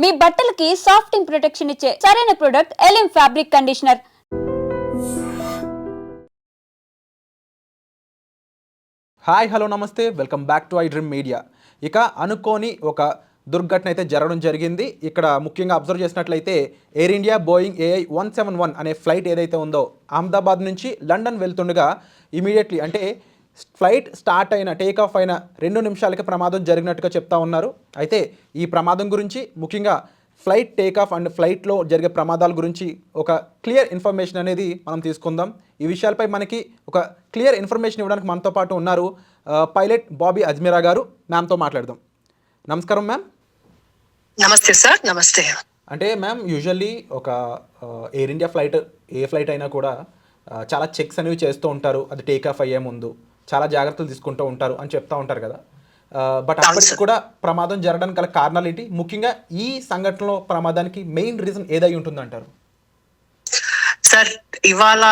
మీ బట్టలకి సాఫ్టింగ్ ప్రొటెక్షన్ ఇచ్చే సరైన ప్రొడక్ట్ ఎలిమ్ ఫ్యాబ్రిక్ కండిషనర్. హాయ్ హలో నమస్తే, welcome back to I dream media. ఇక అనుకోని ఒక దుర్ఘటన అయితే జరగడం జరిగింది. ఇక్కడ ముఖ్యంగా అబ్జర్వ్ చేసినట్లయితే ఎయిర్ ఇండియా బోయింగ్ AI-171 అనే ఫ్లైట్ ఏదైతే ఉందో అహ్మదాబాద్ నుంచి లండన్ వెళ్తుండగా ఇమీడియట్లీ అంటే ఫ్లైట్ స్టార్ట్ అయిన టేక్ ఆఫ్ అయిన 2 నిమిషాలకి ప్రమాదం జరిగినట్టుగా చెప్తా ఉన్నారు. అయితే ఈ ప్రమాదం గురించి ముఖ్యంగా ఫ్లైట్ టేక్ ఆఫ్ అండ్ ఫ్లైట్లో జరిగే ప్రమాదాల గురించి ఒక క్లియర్ ఇన్ఫర్మేషన్ అనేది మనం తీసుకుందాం. ఈ విషయాలపై మనకి ఒక క్లియర్ ఇన్ఫర్మేషన్ ఇవ్వడానికి మనతో పాటు ఉన్నారు పైలట్ బాబీ అజ్మీరా గారు. మ్యామ్తో మాట్లాడదాం. నమస్కారం మ్యామ్. నమస్తే సార్. నమస్తే. అంటే మ్యామ్, యూజువల్లీ ఒక ఎయిర్ ఇండియా ఫ్లైట్ ఏ ఫ్లైట్ అయినా కూడా చాలా చెక్స్ అనేవి చేస్తూ ఉంటారు. అది టేక్ ఆఫ్ అయ్యే ముందు చాలా జాగ్రత్తలు తీసుకుంటూ ఉంటారు అని చెప్తూ ఉంటారు కదా. బట్ అప్పటికి కూడా ప్రమాదం జరగడానికి గల కారణాలు ఏంటి? ముఖ్యంగా ఈ సంఘటనలో ప్రమాదానికి మెయిన్ రీజన్ ఏదై ఉంటుందంటారు? సార్, ఇవాళ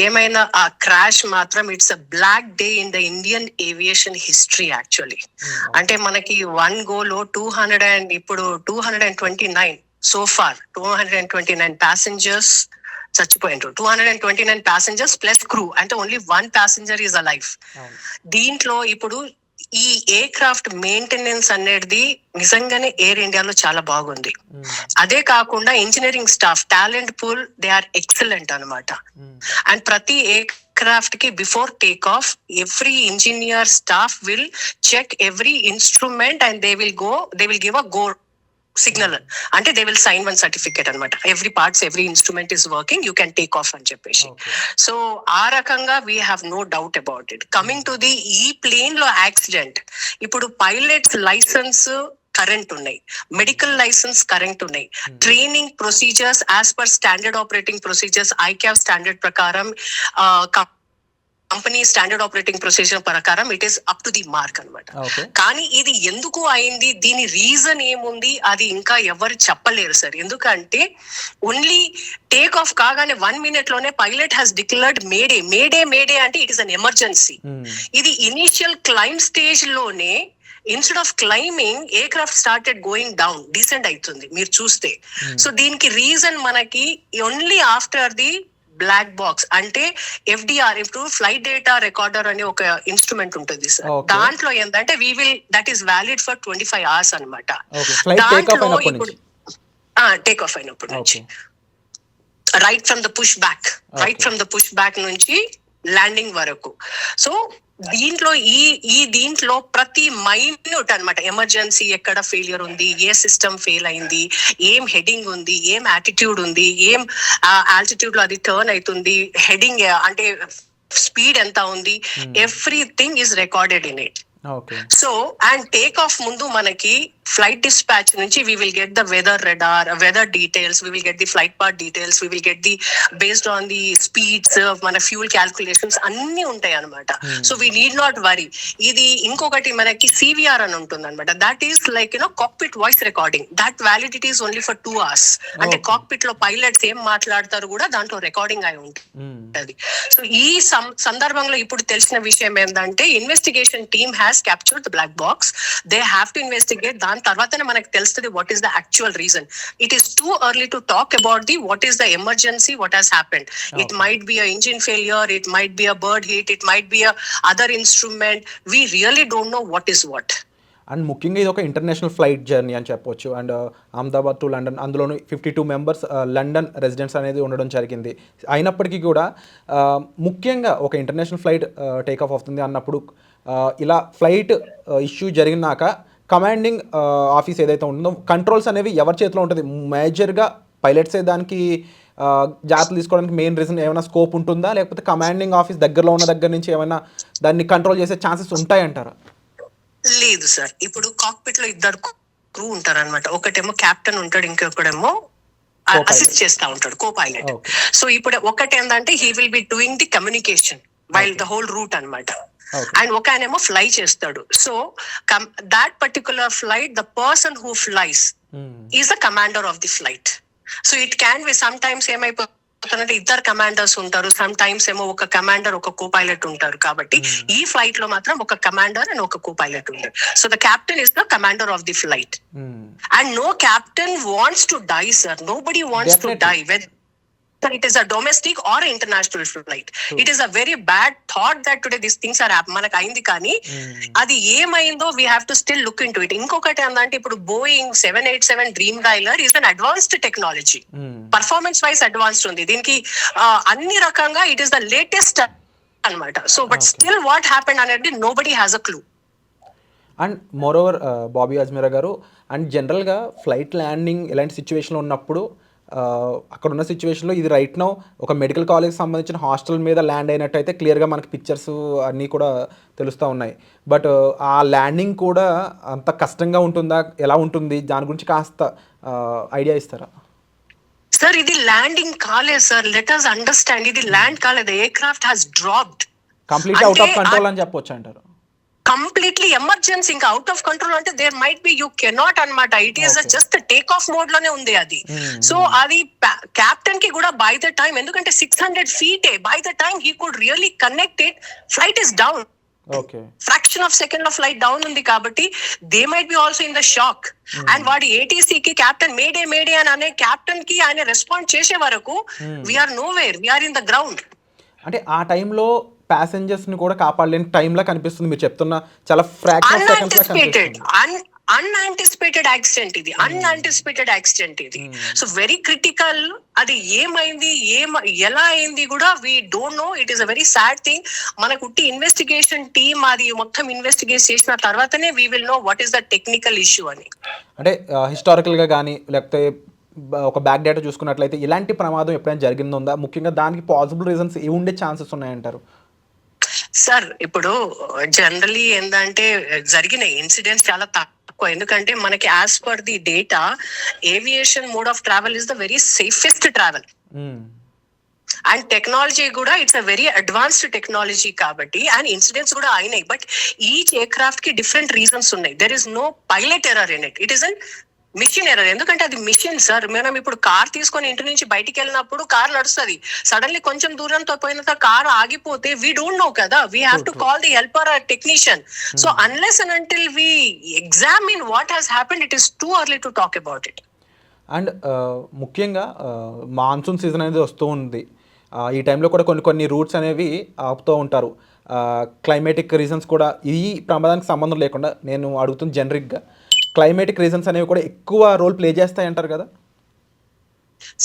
ఏమైనా ఆ క్రాష్ మాత్రం it's a black day in the Indian aviation history actually. అంటే మనకి 1 గోలో 200 అండ్ ఇప్పుడు 229 సో ఫార్ 229 ప్యాసింజర్స్ చచ్చిపోయినారు. 229 ప్యాసింజర్స్ ప్లస్ క్రూ, అంటే ఓన్లీ 1 ప్యాసింజర్ ఈజ్ అలైవ్. దీంట్లో ఇప్పుడు ఈ ఎయిర్ క్రాఫ్ట్ మెయింటెనెన్స్ అనేది నిజంగానే ఎయిర్ ఇండియాలో చాలా బాగుంది. అదే కాకుండా engineering staff talent pool they are excellent అనమాట. అండ్ ప్రతి ఎయిర్ క్రాఫ్ట్ కి before take off every engineer staff will check every instrument and they will give a go signal. అంటే దే విల్ సైన్ 1 సర్టిఫికేట్ అనమాట. Every parts every instrument is working, you can take off అని చెప్పేసి. So ఆ రకంగా we have no doubt about it. Coming to the ఈ plane లో accident, ఇప్పుడు pilots licence current ఉన్నాయి, మెడికల్ లైసెన్స్ కరెంట్ ఉన్నాయి, training procedures as per standard operating procedures ICAO standard ప్రకారం, కంపెనీ స్టాండర్డ్ ఆపరేటింగ్ ప్రొసీజర్ ప్రకారం it is up to the mark అనమాట. కానీ ఇది ఎందుకు అయింది, దీని రీజన్ ఏముంది, అది ఇంకా ఎవరు చెప్పలేరు సార్. ఎందుకంటే ఓన్లీ టేక్ ఆఫ్ కాగానే 1 minute లోనే pilot has declared mayday mayday mayday అంటే ఇట్ ఇస్ అన్ ఎమర్జెన్సీ. ఇది ఇనిషియల్ క్లైమ్ స్టేజ్ లోనే instead of climbing aircraft started going down, descend అవుతుంది మీరు చూస్తే. సో దీనికి రీజన్ మనకి only after the black box, అంటే FDR, ఇప్పుడు ఫ్లైట్ డేటా రికార్డర్ అనే ఒక ఇన్స్ట్రుమెంట్ ఉంటుంది సార్. దాంట్లో ఏంటంటే that is valid for 25 hours అనమాట. దాంట్లో ఇప్పుడు టేక్ ఆఫ్ అయినప్పటి నుంచి right from the push back నుంచి ల్యాండింగ్ వరకు. సో దీంట్లో ప్రతి మైన్యూట్ అన్నమాట, ఎమర్జెన్సీ ఎక్కడ ఫెయిలియర్ ఉంది, ఏ సిస్టమ్ ఫెయిల్ అయింది, ఏం హెడింగ్ ఉంది, ఏం యాటిట్యూడ్ ఉంది, ఏం ఆల్టిట్యూడ్ లో అది టర్న్ అవుతుంది, హెడింగ్ అంటే స్పీడ్ ఎంత ఉంది, everything is recorded in it. So and take off ముందు మనకి ఫ్లైట్ డిస్పాచ్ నుంచి we will get the weather details, we will get the flight path details, we will get the based on the speeds, మన fuel calculations అన్ని ఉంటాయి అనమాట. So we need not worry. ఇది ఇంకొకటి మనకి CVR అని ఉంటుంది అనమాట. That is like cockpit voice recording. That validity is only for 2 hours. అంటే కాక్పిట్ లో పైలట్స్ ఏం మాట్లాడతారు కూడా దాంట్లో రికార్డింగ్ అయి ఉంటుంది. సో ఈ సందర్భంలో ఇప్పుడు తెలిసిన విషయం ఏంటంటే investigation team has captured the black box. They have to investigate. దాని తర్వాతనే మనకు తెలుస్తుంది what is the actual reason. It is too early to talk about what is the emergency, what has happened. It might be a engine failure, it might be a bird hit, it might be a other instrument. We really don't know what is what. And ముఖ్యంగా ఇది ఒక international flight journey అని చెప్పొచ్చు. And Ahmedabad to London, అందులోనూ 52 members London residents అనేది ఉండడం జరిగింది. అయినప్పటికీ కూడా ముఖ్యంగా ఒక ఇంటర్నేషనల్ ఫ్లైట్ టేక్ ఆఫ్ అవుతుంది అన్నప్పుడు ఇలా ఫ్లైట్ ఇష్యూ జరిగినాక కమాండింగ్ ఆఫీస్ ఏదైతే ఉంటుందో కంట్రోల్స్ అనేవి ఎవరి చేతిలో ఉంటుంది? మేజర్గా పైలట్సే దానికి జాగ్రత్తలు తీసుకోవడానికి మెయిన్ రీజన్ ఏమైనా స్కోప్ ఉంటుందా, లేకపోతే కమాండింగ్ ఆఫీస్ దగ్గరలో ఉన్న దగ్గర నుంచి ఏమైనా దాన్ని కంట్రోల్ చేసే ఛాన్సెస్ ఉంటాయంటారా? లేదు సార్. ఇప్పుడు కాక్పిట్ లో 2 క్రూ ఉంటారు అనమాట. ఒకటేమో కెప్టెన్ ఉంటాడు, ఇంకొకడేమో అసిస్ట్ చేస్తా ఉంటాడు, కో పైలట్. సో ఇప్పుడు ఒకటి ఏంటంటే he will be doing the communication while the whole route అనమాట. అండ్ ఒక ఆయనేమో ఫ్లై చేస్తాడు. So that particular flight, the person who flies is the commander of the flight. So it can be some times ఏమైపోతుంది అంటే ఇద్దరు commanders ఉంటారు, some times ఏమో ఒక కమాండర్ ఒక కో పైలట్ ఉంటారు. కాబట్టి ఈ ఫ్లైట్ లో మాత్రం ఒక కమాండర్ అండ్ ఒక కో పైలట్ ఉంటారు. So the captain is the commander of the flight. And no captain wants to die sir, nobody wants to die whether it is a domestic or international flight. It is a very bad thought that today these things are happening. మనకు అయింది కానీ అది ఏమైందో we have to still look into it. ఇంకొకటి ఏంటంటే ఇప్పుడు Boeing 787 Dreamliner is an advanced technology, performance wise advanced ఉంది దీనికి, అన్ని రకంగా ఇట్ ఈస్ ద లేటెస్ట్ అన్నమాట. So but still what happened అనేది nobody has a clue. And moreover Bobby Ajmeera garu, and జనరల్గా ఫ్లైట్ ల్యాండింగ్ ఇలాంటి సిచ్యువేషన్లో ఉన్నప్పుడు అక్కడ ఉన్న సిచ్యువేషన్లో ఇది రైట్ నౌ ఒక మెడికల్ కాలేజ్కి సంబంధించిన హాస్టల్ మీద ల్యాండ్ అయినట్టయితే క్లియర్గా మనకి పిక్చర్స్ అన్నీ కూడా తెలుస్తూ ఉన్నాయి. బట్ ఆ ల్యాండింగ్ కూడా అంత కష్టంగా ఉంటుందా, ఎలా ఉంటుంది, దాని గురించి కాస్త ఐడియా ఇస్తారా? సార్ ఇది ల్యాండింగ్ కాలేదు సార్, లెట్ us అండర్స్టాండ్, ఇది ల్యాండ్ కాలేదు, aircraft has dropped complete out of control అని చెప్పొచ్చు అంటారు. కంప్లీట్లీ ఎమర్జెన్సీ, ఇంకా అవుట్ ఆఫ్ కంట్రోల్ అంటే there might be you cannot అన్నమాట. It is just take off mode లోనే ఉంది అది. సో అది కెప్టెన్ కి కూడా బై ద టైం, ఎందుకంటే 600 feet by the time he could really connect it, flight is down, fraction of second లో flight down ఉంది కాబట్టి they might be also in the shock. And వాడి ఏటీసీ కి captain mayday అని అనే captain కి ఆయన రెస్పాండ్ చేసే వరకు we're nowhere, we're in the ground. అంటే ఆ టైంలో ప్యాసింజర్స్ ని కూడా కాపాడలేని టైంలా కనిపిస్తుంది మీరు చెప్తున్న, చాలా ఫ్రాక్షన్ ఆఫ్ సెకండ్స్ లా కనిపిస్తుంది. అన్ఆంటిసిపేటెడ్ యాక్సిడెంట్ ఇది, అన్ఆంటిసిపేటెడ్ యాక్సిడెంట్ ఇది. So very critical. అది ఏమైంది, ఎలా అయింది కూడా we don't know. It is a very sad thing. మనకు ఇన్వెస్టిగేషన్ టీమ్ అది మొత్తం ఇన్వెస్టిగేట్ చేసిన తర్వాతనే we will know what is the technical issue అని. అంటే హిస్టారికల్ గా కానీ లేకపోతే ఒక బ్యాక్ డేటా చూసుకున్నట్లయితే ఇలాంటి ప్రమాదం ఎప్పుడైనా జరిగిందా, ముఖ్యంగా దానికి పాసిబుల్ రీజన్స్ ఏ ఉండే ఛాన్సెస్ ఉన్నాయంటారు? సార్ ఇప్పుడు జనరలీ ఏంటంటే జరిగిన ఇన్సిడెంట్స్ చాలా తక్కువ, ఎందుకంటే మనకి as per the data aviation mode of travel is the very safest travel. And technology కూడా it's a very advanced technology కాబట్టి, అండ్ ఇన్సిడెంట్స్ కూడా అయినాయి. బట్ ఈచ్ ఎయిర్ క్రాఫ్ట్ కి డిఫరెంట్ రీజన్స్ ఉన్నాయి. There is no pilot error in it, it is an machine error. ఎందుకంటే అది machine sir. మనం ఇప్పుడు కార్ తీసుకొని ఇంటి నుంచి బయటికి వెళ్ళినప్పుడు కార్ నడుస్తుంది, సడన్లీ కొంచెం దూరంతో పోయిన తర్వాత కార్ ఆగిపోతే వీ డోంట్ నో కదా, we have to call the helper or technician. So unless and until we examine what has happened, it is too early to talk about it. And ముఖ్యంగా monsoon season అనేది వస్తూ ఉంది. ఈ టైంలో కూడా కొన్ని roots అనేవి ఆపుతూ ఉంటారు. క్లైమేటిక్ రీజన్స్ కూడా ఈ ప్రమాదానికి సంబంధం లేకుండా నేను అడుగుతుంది జనరిక్గా, క్లైమేటిక్ రీజన్స్ అనేవి కూడా ఎక్కువ రోల్ ప్లే చేస్తాయి అంటారు కదా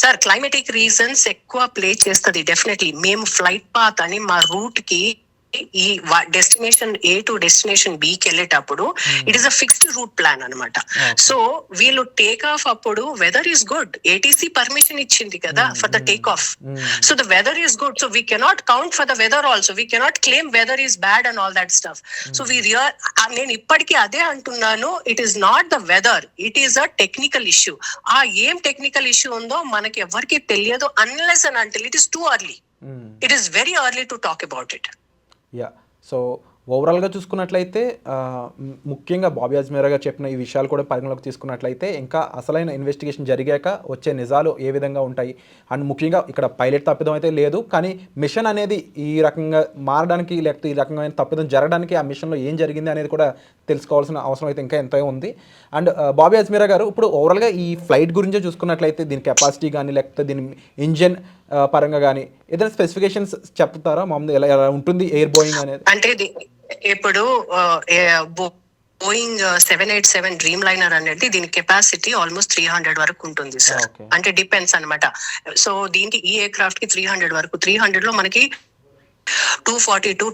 సార్? క్లైమేటిక్ రీజన్స్ ఎక్కువ ప్లే చేస్తుంది డెఫినెట్లీ. మేము ఫ్లైట్ పాత్ అని మా రూట్ కి ఈ destination A to destination B కి వెళ్ళేటప్పుడు it is a fixed route plan అనమాట. సో వీళ్ళు టేక్ ఆఫ్ అప్పుడు weather is good, ATC permission ఇచ్చింది కదా for the take off. So the weather is good, so we cannot count for the weather also, we cannot claim weather is bad and all that stuff. So నేను ఇప్పటికీ అదే అంటున్నాను, it is not the weather, it is a technical issue. ఆ ఏం technical issue ఉందో మనకి ఎవరికి తెలియదు unless and until it is too early. It is very early to talk about it. Yeah, so ఓవరాల్గా చూసుకున్నట్లయితే ముఖ్యంగా బాబీ అజ్మీరా గారు చెప్పిన ఈ విషయాలు కూడా పరిగణలోకి తీసుకున్నట్లయితే ఇంకా అసలైన ఇన్వెస్టిగేషన్ జరిగాక వచ్చే నిజాలు ఏ విధంగా ఉంటాయి, అండ్ ముఖ్యంగా ఇక్కడ పైలట్ తప్పిదం అయితే లేదు, కానీ మిషన్ అనేది ఈ రకంగా మారడానికి లేకపోతే ఈ రకమైన తప్పిదం జరగడానికి ఆ మిషన్లో ఏం జరిగింది అనేది కూడా తెలుసుకోవాల్సిన అవసరం అయితే ఇంకా ఎంతో ఉంది. అండ్ బాబీ అజ్మీరా గారు ఇప్పుడు ఓవరాల్గా ఈ ఫ్లైట్ గురించే చూసుకున్నట్లయితే దీని కెపాసిటీ కానీ లేకపోతే దీని ఇంజిన్ పరంగా కానీ ఏదైనా స్పెసిఫికేషన్స్ చెప్తారా మామూలు ఎలా ఉంటుంది ఎయిర్ బోయింగ్ అనేది? అంటే ఇప్పుడు బోయింగ్ 787 డ్రీమ్ లైనర్ అనేది దీని కెపాసిటీ ఆల్మోస్ట్ 300 వరకు ఉంటుంది సార్. అంటే డిపెండ్స్ అనమాట. సో దీనికి ఈ ఎయిర్ క్రాఫ్ట్ కి 300 వరకు, 300 లో మనకి 242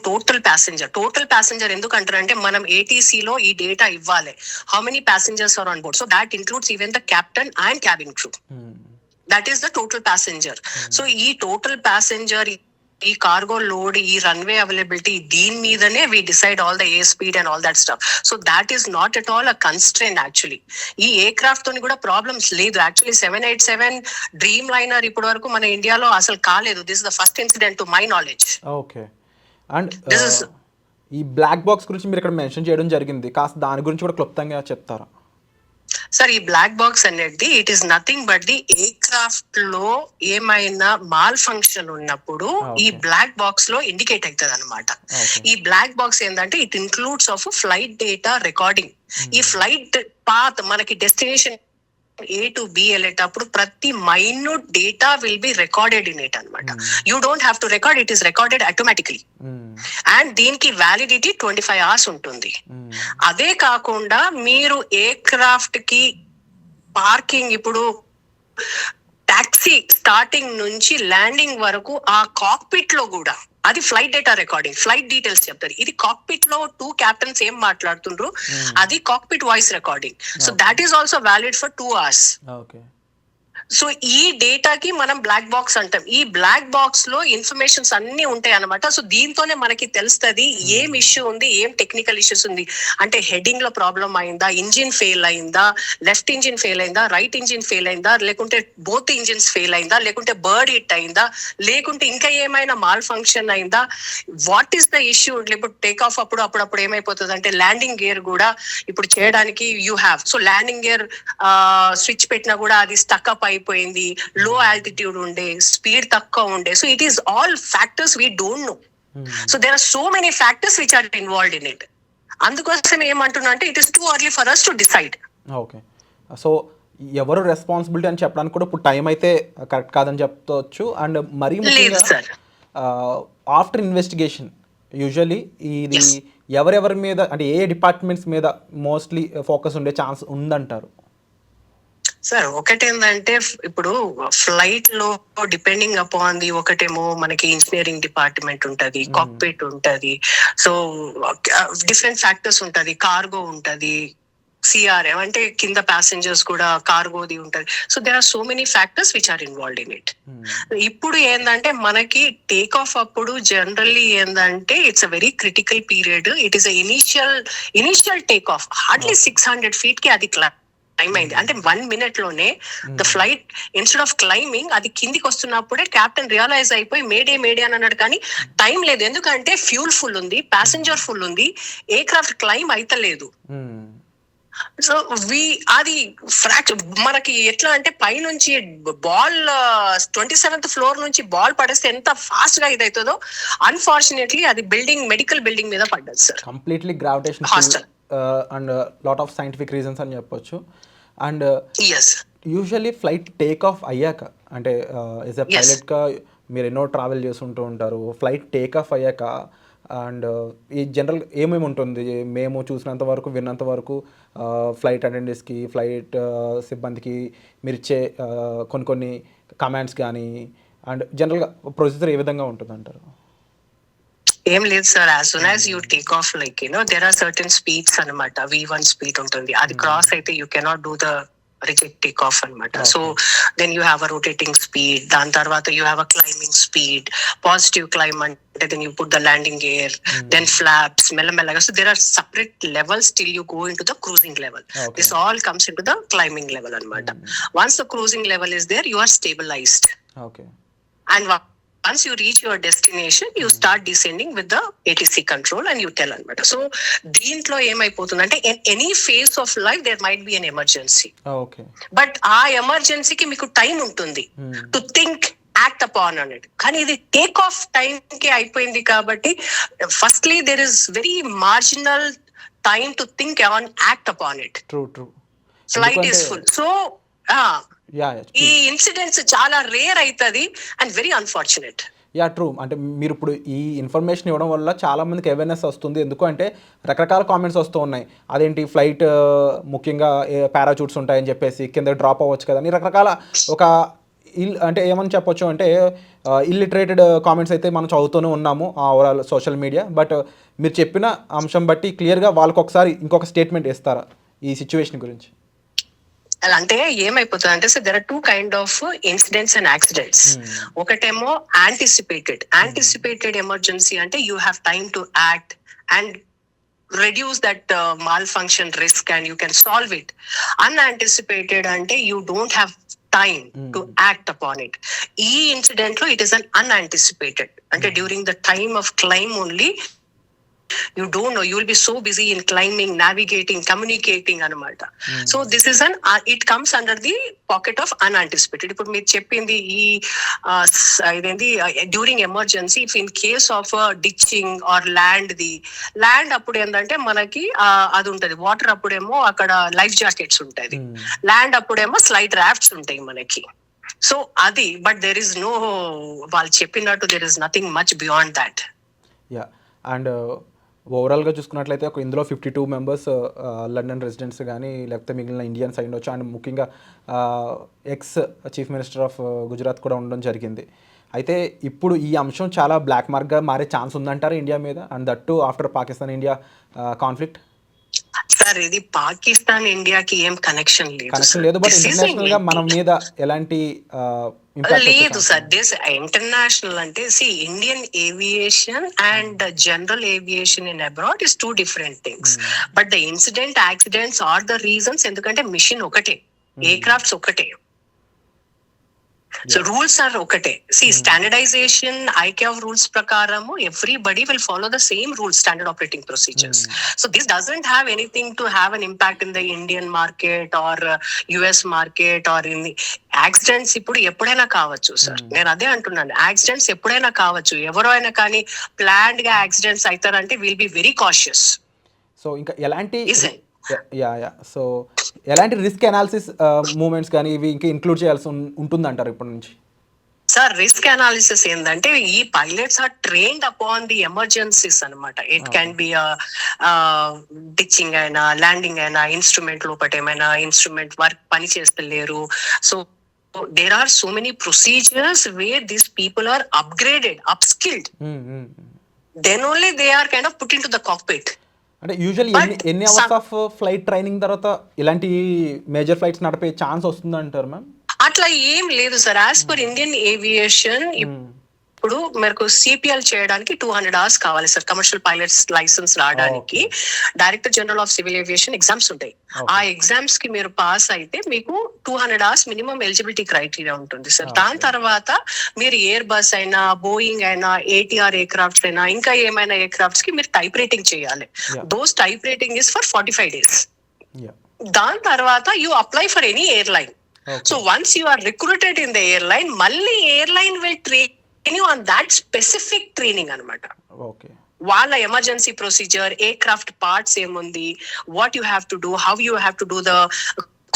టోటల్ ప్యాసింజర్ ఎందుకంటారంటే మనం ఏటీసీ లో ఈ డేటా ఇవ్వాలి, how many passengers are on board. So that includes even the captain and cabin crew. That is the total passenger. So ఈ టోటల్ ప్యాసింజర్, ఈ కార్గో లోడ్, ఈ రన్వే అవైలబిలిటీ, దీని మీదనే we decide all the air speed and all that stuff. So that is not at all a constraint. Actually ఈ aircraft తోని కూడా problems లేదు. Actually 787 dream liner ఇప్పటి వరకు మన ఇండియాలో అసలు కాలేదు. This is the first incident to my knowledge. Okay. And ఈ బ్లాక్ బాక్స్ గురించి మీరు ఇక్కడ మెన్షన్ చేయడం జరిగింది, కాస్త దాని గురించి కూడా క్లుప్తంగా చెప్తారా? సార్ ఈ బ్లాక్ బాక్స్ అనేది it is nothing but the air craft లో ఏమైనా మాల్ ఫంక్షన్ ఉన్నప్పుడు ఈ బ్లాక్ బాక్స్ లో ఇండికేట్ అవుతుంది అనమాట. ఈ బ్లాక్ బాక్స్ ఏంటంటే it includes of flight data recording. ఈ ఫ్లైట్ పాత్ మనకి డెస్టినేషన్ A to B వెళ్ళేటప్పుడు ప్రతి minute data will be recorded in it అనమాట. You don't have to record, it is recorded automatically. And దీనికి validity 25 hours ఉంటుంది. అదే కాకుండా మీరు ఎయిర్ క్రాఫ్ట్ కి పార్కింగ్, ఇప్పుడు టాక్సీ స్టార్టింగ్ నుంచి ల్యాండింగ్ వరకు ఆ కాక్పిట్ లో కూడా అది flight data recording, flight details చెప్తారు. ఇది కాక్పిట్ లో 2 captains ఏం మాట్లాడుతుండ్రు అది cockpit voice recording. So that is also valid for 2 hours. So ఈ డేటాకి మనం బ్లాక్ బాక్స్ అంటాం. ఈ బ్లాక్ బాక్స్ లో ఇన్ఫర్మేషన్స్ అన్ని ఉంటాయి అనమాట. సో దీంతోనే మనకి తెలుస్తుంది ఏం ఇష్యూ ఉంది, ఏం టెక్నికల్ ఇష్యూస్ ఉంది. అంటే హెడ్డింగ్ లో ప్రాబ్లం అయిందా, ఇంజిన్ ఫెయిల్ అయిందా, లెఫ్ట్ ఇంజిన్ ఫెయిల్ అయిందా, రైట్ ఇంజిన్ ఫెయిల్ అయిందా, లేకుంటే బోత్ ఇంజిన్స్ ఫెయిల్ అయిందా, లేకుంటే బర్డ్ హిట్ అయిందా, లేకుంటే ఇంకా ఏమైనా మాల్ ఫంక్షన్ అయిందా, వాట్ ఈస్ ద ఇష్యూ. ఇప్పుడు టేక్ ఆఫ్ అప్పుడప్పుడు ఏమైపోతుంది అంటే ల్యాండింగ్ గేర్ కూడా ఇప్పుడు చేయడానికి you have, so landing gear switch పెట్టినా కూడా అది స్టక్ అప్ అయిపోయింది, లో ఆల్టిట్యూడ్ ఉండే, స్పీడ్ తక్కువ ఉండే. So it is all factors we don't know. So there are so many factors which are involved in it. అందుకోసం ఏమంటున్నా అంటే it is too early for us to decide. Okay, so ఎవరు responsibility అని చెప్పడానికి కూడా ఇప్పుడు టైం అయితే correct కాదని చెప్తవచ్చు. అండ్ మరీ ముఖ్యంగా ఆఫ్టర్ ఇన్వెస్టిగేషన్ యూజువల్లీ ఇది ఎవరెవరి మీద, అంటే ఏ డిపార్ట్మెంట్స్ మీద మోస్ట్లీ ఫోకస్ ఉండే ఛాన్స్ ఉందంటారు? సార్ ఒకటేందంటే ఇప్పుడు ఫ్లైట్ లో డిపెండింగ్ అపాన్ ది, ఒకటేమో మనకి ఇంజనీరింగ్ డిపార్ట్మెంట్ ఉంటది, కాక్పిట్ ఉంటది, సో డిఫరెంట్ ఫ్యాక్టర్స్ ఉంటది, కార్గో ఉంటది, సిఆర్ఎం అంటే కింద ప్యాసింజర్స్ కూడా కార్గోది ఉంటది. So there are so many factors which are involved in it. ఇప్పుడు ఏంటంటే మనకి టేక్ ఆఫ్ అప్పుడు జనరల్లీ ఏంటంటే it's a very critical period. It is initial take off hardly 600 feet కి అది టైం అయింది. అంటే 1 minute లోనే the flight instead of climbing అది కిందికి వస్తున్నప్పుడే కెప్టెన్ రియలైజ్ అయిపోయి మేడే అని అన్నాడు. కానీ టైం లేదు, ఎందుకంటే ఫ్యూల్ ఫుల్ ఉంది, ప్యాసింజర్ ఫుల్ ఉంది, ఎయిర్ క్రాఫ్ట్ క్లైంబ్ అయితలేదు. సో అది ఫ్రాక్చర్ మనకి ఎట్లా అంటే పైనుంచి బాల్ 27th floor నుంచి బాల్ పడేస్తే ఎంత ఫాస్ట్ గా ఇదవుతుందో, అన్ఫార్చునేట్లీ అది మెడికల్ బిల్డింగ్ మీద పడ్డది sir. Completely gravitation and lot of scientific reasons అని చెప్పొచ్చు. And usually flight take off అయ్యాక, అంటే యాజ్ ఎ పైలట్గా మీరు ఎన్నో ట్రావెల్ చేస్తుంటూ ఉంటారు, ఫ్లైట్ టేక్ ఆఫ్ అయ్యాక అండ్ ఈ జనరల్ ఏమేమి ఉంటుంది, మేము చూసినంత వరకు విన్నంత వరకు ఫ్లైట్ అటెండెంట్స్కి, ఫ్లైట్ సిబ్బందికి మీరు ఇచ్చే కొన్ని కమాండ్స్ కానీ అండ్ జనరల్గా ప్రొసీజర్ ఏ విధంగా ఉంటుంది అంటారు? ఏం లేదు sir, as soon as you take off like there are certain speeds అనమాట. V1 స్పీడ్ ఉంటుంది, అది క్రాస్ అయితే you cannot do the reject take off అనమాట. So then you have a rotating speed, దాని తర్వాత you have a climbing speed, positive climb అంటే then you put the landing gear, then flaps మెల్లమెల్లగా. So there are separate levels till you go into the cruising level. This all comes into the climbing level అనమాట. Once the cruising level is there, you are stabilized. And once you reach your destination, you start descending with the ATC control and you tell anamata. So deentlo em ayipothundante in any phase of life there might be an emergency. Okay, but aa emergency ki meeku time untundi to think, act upon on it. Kani idi take off time ki ayipoyindi kabatti firstly there is very marginal time to think and act upon it. True Flight is full, so ఈ incidents చాలా rare అవుతుంది and very unfortunate. True. అంటే మీరు ఇప్పుడు ఈ information ఇవ్వడం వల్ల చాలా మందికి అవేర్నెస్ వస్తుంది. ఎందుకు అంటే రకరకాల కామెంట్స్ వస్తూ ఉన్నాయి, అదేంటి ఫ్లైట్ ముఖ్యంగా పారాచూట్స్ ఉంటాయని చెప్పేసి కింద డ్రాప్ అవ్వచ్చు కదా అని రకరకాల ఒక అంటే ఏమని చెప్పొచ్చు అంటే ఇల్లిటరేటెడ్ కామెంట్స్ అయితే మనం చదువుతూనే ఉన్నాము ఓవరాల్ సోషల్ మీడియా. బట్ మీరు చెప్పిన అంశం బట్టి క్లియర్గా వాళ్ళకి ఒకసారి ఇంకొక స్టేట్మెంట్ ఇస్తారా ఈ సిచ్యువేషన్ గురించి? అంటే ఏమైపోతుంది అంటే sir there are 2 kind of incidents and accidents. ఒకటేమో యాంటిసిపేటెడ్ ఎమర్జెన్సీ అంటే you have time to act and reduce that malfunction risk and you can solve it. Unanticipated ante you don't have time to act upon it. Incident lo it is an unanticipated ante during the time of climb only You don't know, you will be so busy in climbing, navigating, communicating అనమాట. So this is it comes under the pocket of unanticipated. ఇప్పుడు మీరు చెప్పింది ఈ ఇదేంటి during emergency if in case of ditching or land అప్పుడు ఏంటంటే మనకి అది ఉంటది, వాటర్ అప్పుడేమో అక్కడ లైఫ్ జాకెట్స్ ఉంటాయి, ల్యాండ్ అప్పుడేమో స్లైడ్ రాఫ్ట్స్ ఉంటాయి మనకి. సో అది, బట్ దెర్ ఇస్ నో, వాళ్ళు చెప్పినట్టు there is nothing much beyond that. Yeah, and ఓవరాల్గా చూసుకున్నట్లయితే ఒక ఇందులో 52 మెంబర్స్ లండన్ రెసిడెంట్స్ కానీ లేకపోతే మిగిలిన ఇండియన్స్ అయి ఉండొచ్చు, అండ్ ముఖ్యంగా ex chief minister of Gujarat కూడా ఉండడం జరిగింది. అయితే ఇప్పుడు ఈ అంశం చాలా బ్లాక్ మార్క్గా మారే ఛాన్స్ ఉందంటారు ఇండియా మీద, and that to after Pakistan India conflict. Sir ఇది పాకిస్తాన్ ఇండియాకి ఏం కనెక్షన్ లేదు, బట్ ఇంటర్నేషనల్ గా మన మీద ఎలాంటి లేదు సార్. దిస్ ఇంటర్నేషనల్ అంటే Indian aviation and general aviation in abroad is two different things. But the incident accidents are the reasons, ఎందుకంటే మిషన్ ఒకటే, ఎయిర్ క్రాఫ్ట్స్ ఒకటే, సో రూల్స్ ఆర్ ఒకటే. స్టాండర్డైజేషన్ ICAO రూల్స్ ప్రకారము everybody will follow the same rules, standard operating procedures. So this doesn't have anything to have an impact in the Indian market or US market or in the accidents. ఇప్పుడు ఎప్పుడైనా కావచ్చు sir, నేను అదే అంటున్నాను, accidents ఎప్పుడైనా కావచ్చు, ఎవరో అయినా కానీ ప్లాన్డ్ గా యాక్సిడెంట్స్ అవుతారంటే will be very cautious. So ఇంకా ఎలాంటి సో ఎలాంటి రిస్క్ అనాలిసిస్ మూమెంట్స్ కానీ ఇవి ఇంకా ఇంక్లూడ్ చేయాల్సి ఉంటుందంటారు ఇప్పటి నుంచి? సార్ రిస్క్ అనాలిసిస్ ఏంటంటే ఈ pilots are trained upon the emergencies అనమాట. ఇట్ క్యాన్ బి డిచ్చింగ్ అయినా, ల్యాండింగ్ అయినా, ఇన్స్ట్రుమెంట్ లోపల ఏమైనా ఇన్స్ట్రుమెంట్ వర్క్ పని చేస్తలేరు. So there are so many procedures where these people are upgraded, upskilled. Then only they are kind of put into the cockpit. అంటే usually ఎన్ని hours of flight training తర్వాత ఇలాంటి major flights నడిపే chance వస్తుంది అంటారు ma'am? అట్లా ఏం లేదు sir. As per Indian aviation ఇప్పుడు మీకు CPL చేయడానికి 200 hours కావాలి సార్. కమర్షియల్ పైలట్స్ లైసెన్స్ రావడానికి director general of civil aviation exams ఉంటాయి. ఆ ఎగ్జామ్స్ కి మీరు పాస్ అయితే మీకు 200 hours మినిమం ఎలిజిబిలిటీ క్రైటీరియా ఉంటుంది సార్. దాని తర్వాత మీరు ఎయిర్ బస్ అయినా, బోయింగ్ అయినా, ATR ఎయిర్ క్రాఫ్ట్స్ అయినా, ఇంకా ఏమైనా ఎయిర్ క్రాఫ్ట్స్ కి మీరు టైప్ రైటింగ్ చేయాలి. Those type rating is for 45 days. దాని తర్వాత you apply for any airline. So once you are recruited in the airline, మళ్ళీ airline will train on that specific training అనమాట. వాళ్ళ emergency procedure, aircraft parts ఏముంది, what you have to do, how you have to do the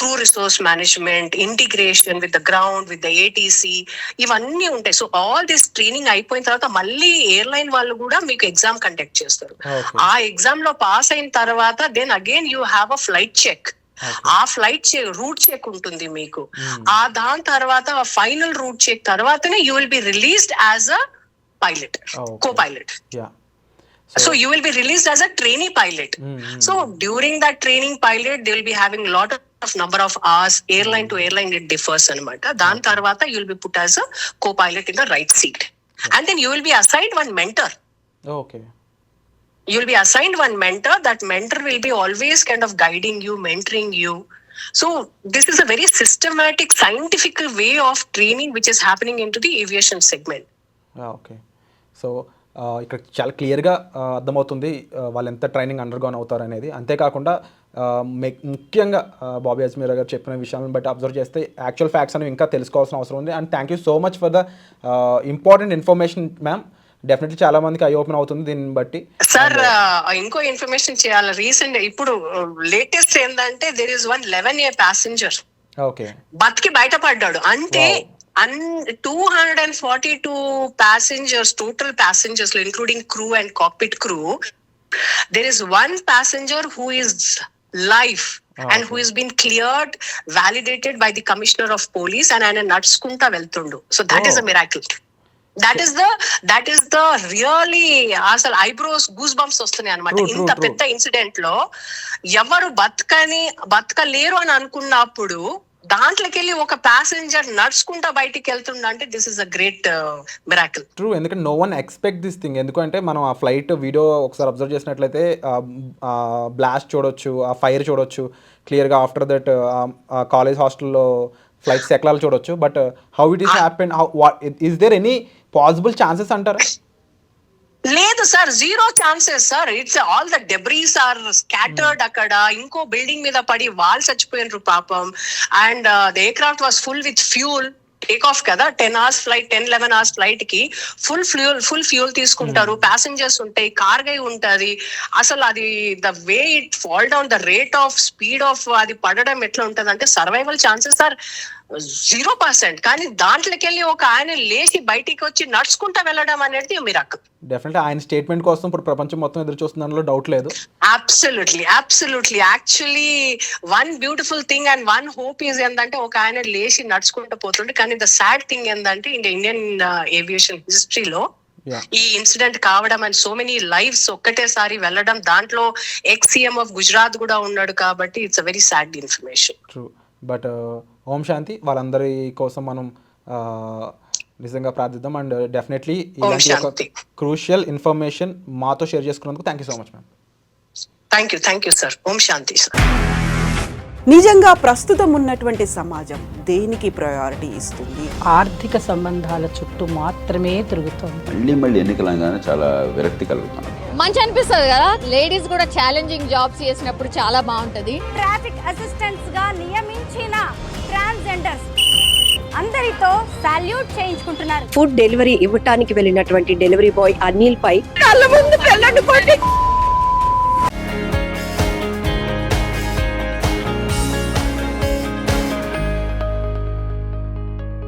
crew resource management, integration with the ground, with the ATC, ఇవన్నీ ఉంటాయి. So all this training అయిపోయిన తర్వాత మళ్ళీ airline వాళ్ళు కూడా మీకు exam conduct చేస్తారు. ఆ ఎగ్జామ్ లో పాస్ అయిన తర్వాత then again you have a flight check. ఆ ఫ్లైట్ రూట్ చెక్ ఉంటుంది మీకు. దాని తర్వాత ఫైనల్ రూట్ చెక్ తర్వాతనే you will be released as a pilot, co pilot. So you will be released as a trainee pilot. So during that training pilot, they will be having lot of number of hours. Airline to airline it differs anamata. Dan tarvata you will be put as a co-pilot in the right seat. And then you will be assigned one mentor. Okay. You will be assigned one mentor. That mentor will be always kind of guiding you, mentoring you. So this is a very systematic, scientific way of training which is happening into the aviation segment. Okay. So ఇక్కడ చాలా క్లియర్గా అర్థమవుతుంది వాళ్ళు ఎంత training undergone అవుతారు అనేది. అంతేకాకుండా ముఖ్యంగా బాబీ అజ్మీరా గారు చెప్పిన విషయాలను బట్టి అబ్జర్వ్ చేస్తే యాక్చువల్ ఫ్యాక్ట్స్ అనేవి ఇంకా తెలుసుకోవాల్సిన అవసరం ఉంది. And thank you so much for the important information ma'am. Definitely చాలా మందికి ఐ ఓపెన్ అవుతుంది దీన్ని బట్టి. సార్ ఇంకో ఇన్ఫర్మేషన్ చేయాలి. రీసెంట్ ఇప్పుడు లేటెస్ట్ ఏంటంటే there is 11A passenger okay బతికి బయటపడ్డాడు. అంటే 242 passengers, total passengers, including crew and cockpit crew, there is one passenger who is live and who has been cleared, validated by the commissioner of police, and ఆయన నడుచుకుంటా వెళ్తుండు. So that is a miracle. That is the really అసలు eyebrows goose bumps వస్తున్నాయి అనమాట. ఇంత పెద్ద incident లో ఎవరు బతకలేరు అని అనుకున్నప్పుడు దాంట్లోకి వెళ్ళి ఒక ప్యాసింజర్ నడుచుకుంటా బయటికి వెళ్తుండే, this is a great miracle. True, ఎందుకంటే no one expect this thing. ఎందుకంటే మనం ఆ ఫ్లైట్ వీడియో ఒకసారి అబ్జర్వ్ చేసినట్లయితే బ్లాస్ట్ చూడొచ్చు, ఆ ఫైర్ చూడొచ్చు క్లియర్గా. ఆఫ్టర్ దట్ కాలేజ్ హాస్టల్లో ఫ్లైట్స్ ఎక్లాలు చూడొచ్చు. But how it is happen, is there any possible chances అంటారా? లేదు sir, zero chances sir. It's all the debris are scattered అక్కడ. ఇంకో బిల్డింగ్ మీద పడి వాళ్ళు చచ్చిపోయినారు పాపం. And the air craft was full with fuel. Take off కదా, 10 hours ఫ్లైట్, 10-11 hours ఫ్లైట్ కి ఫుల్ ఫ్యూల్ తీసుకుంటారు. ప్యాసింజర్స్ ఉంటాయి, కార్గై ఉంటది. అసలు అది the way it fall down, the rate of speed of అది పడడం ఎట్లా ఉంటది అంటే సర్వైవల్ ఛాన్సెస్ ఆర్ 0%. కానీ దాంట్లోకి వెళ్ళి ఒక ఆయన లేచి బయటికి వచ్చి నడుచుకుంటా వెళ్ళడం అనేది మిరాకిల్. డెఫినెట్లీ ఆయన స్టేట్మెంట్ కోసం ఇప్పుడు ప్రపంచం మొత్తం ఎదురు చూస్తుందనలో డౌట్ లేదు. Absolutely. Actually one beautiful thing and one hope is ఏంటంటే ఒక ఆయన లేచి నడుచుకుంటూ పోతుండే. కానీ ద సాడ్ థింగ్ ఏంటంటే ఇండియన్ ఏవియేషన్ హిస్టరీలో ఈ ఇన్సిడెంట్ కావడం అండ్ సో మెనీ లైఫ్స్ ఒక్కటేసారి వెళ్ళడం, దాంట్లో ex-CM ఆఫ్ గుజరాత్ కూడా ఉన్నాడు. కాబట్టి it's a very sad information. True. But Om Shanti, వాళ్ళందరి కోసం మనం నిజంగా ప్రార్థిద్దాం. అండ్ డెఫినెట్లీ ఇలాంటి ఒక క్రూషియల్ ఇన్ఫర్మేషన్ మాతో షేర్ చేసుకున్నందుకు thank you so much ma'am. Thank you sir. ఓం శాంతి సార్. నిజంగా ప్రస్తుతం ఉన్నటువంటి సమాజం దేనికి ప్రయారిటీ ఇస్తుంది? ఆర్థిక సంబంధాల చుట్టూ మాత్రమే తిరుగుతోంది. మళ్ళీ ఎన్నికలంగానే చాలా విరక్తి కలుగుతున్నాం. మంచి అనిపిస్తుంది కదా, లేడీస్ కూడా ఛాలెంజింగ్ జాబ్స్ చేసినప్పుడు చాలా బాగుంటది. ట్రాఫిక్ అసిస్టెంట్స్ గా నియమించిన ట్రాన్స్జెండర్స్ అందరితో సాల్యూట్ చేయించుకుంటున్నారు. ఫుడ్ డెలివరీ ఇవ్వటానికి వెళ్ళినటువంటి డెలివరీ బాయ్ అనిల్ పై కళ్ళ ముందు పెళ్ళండి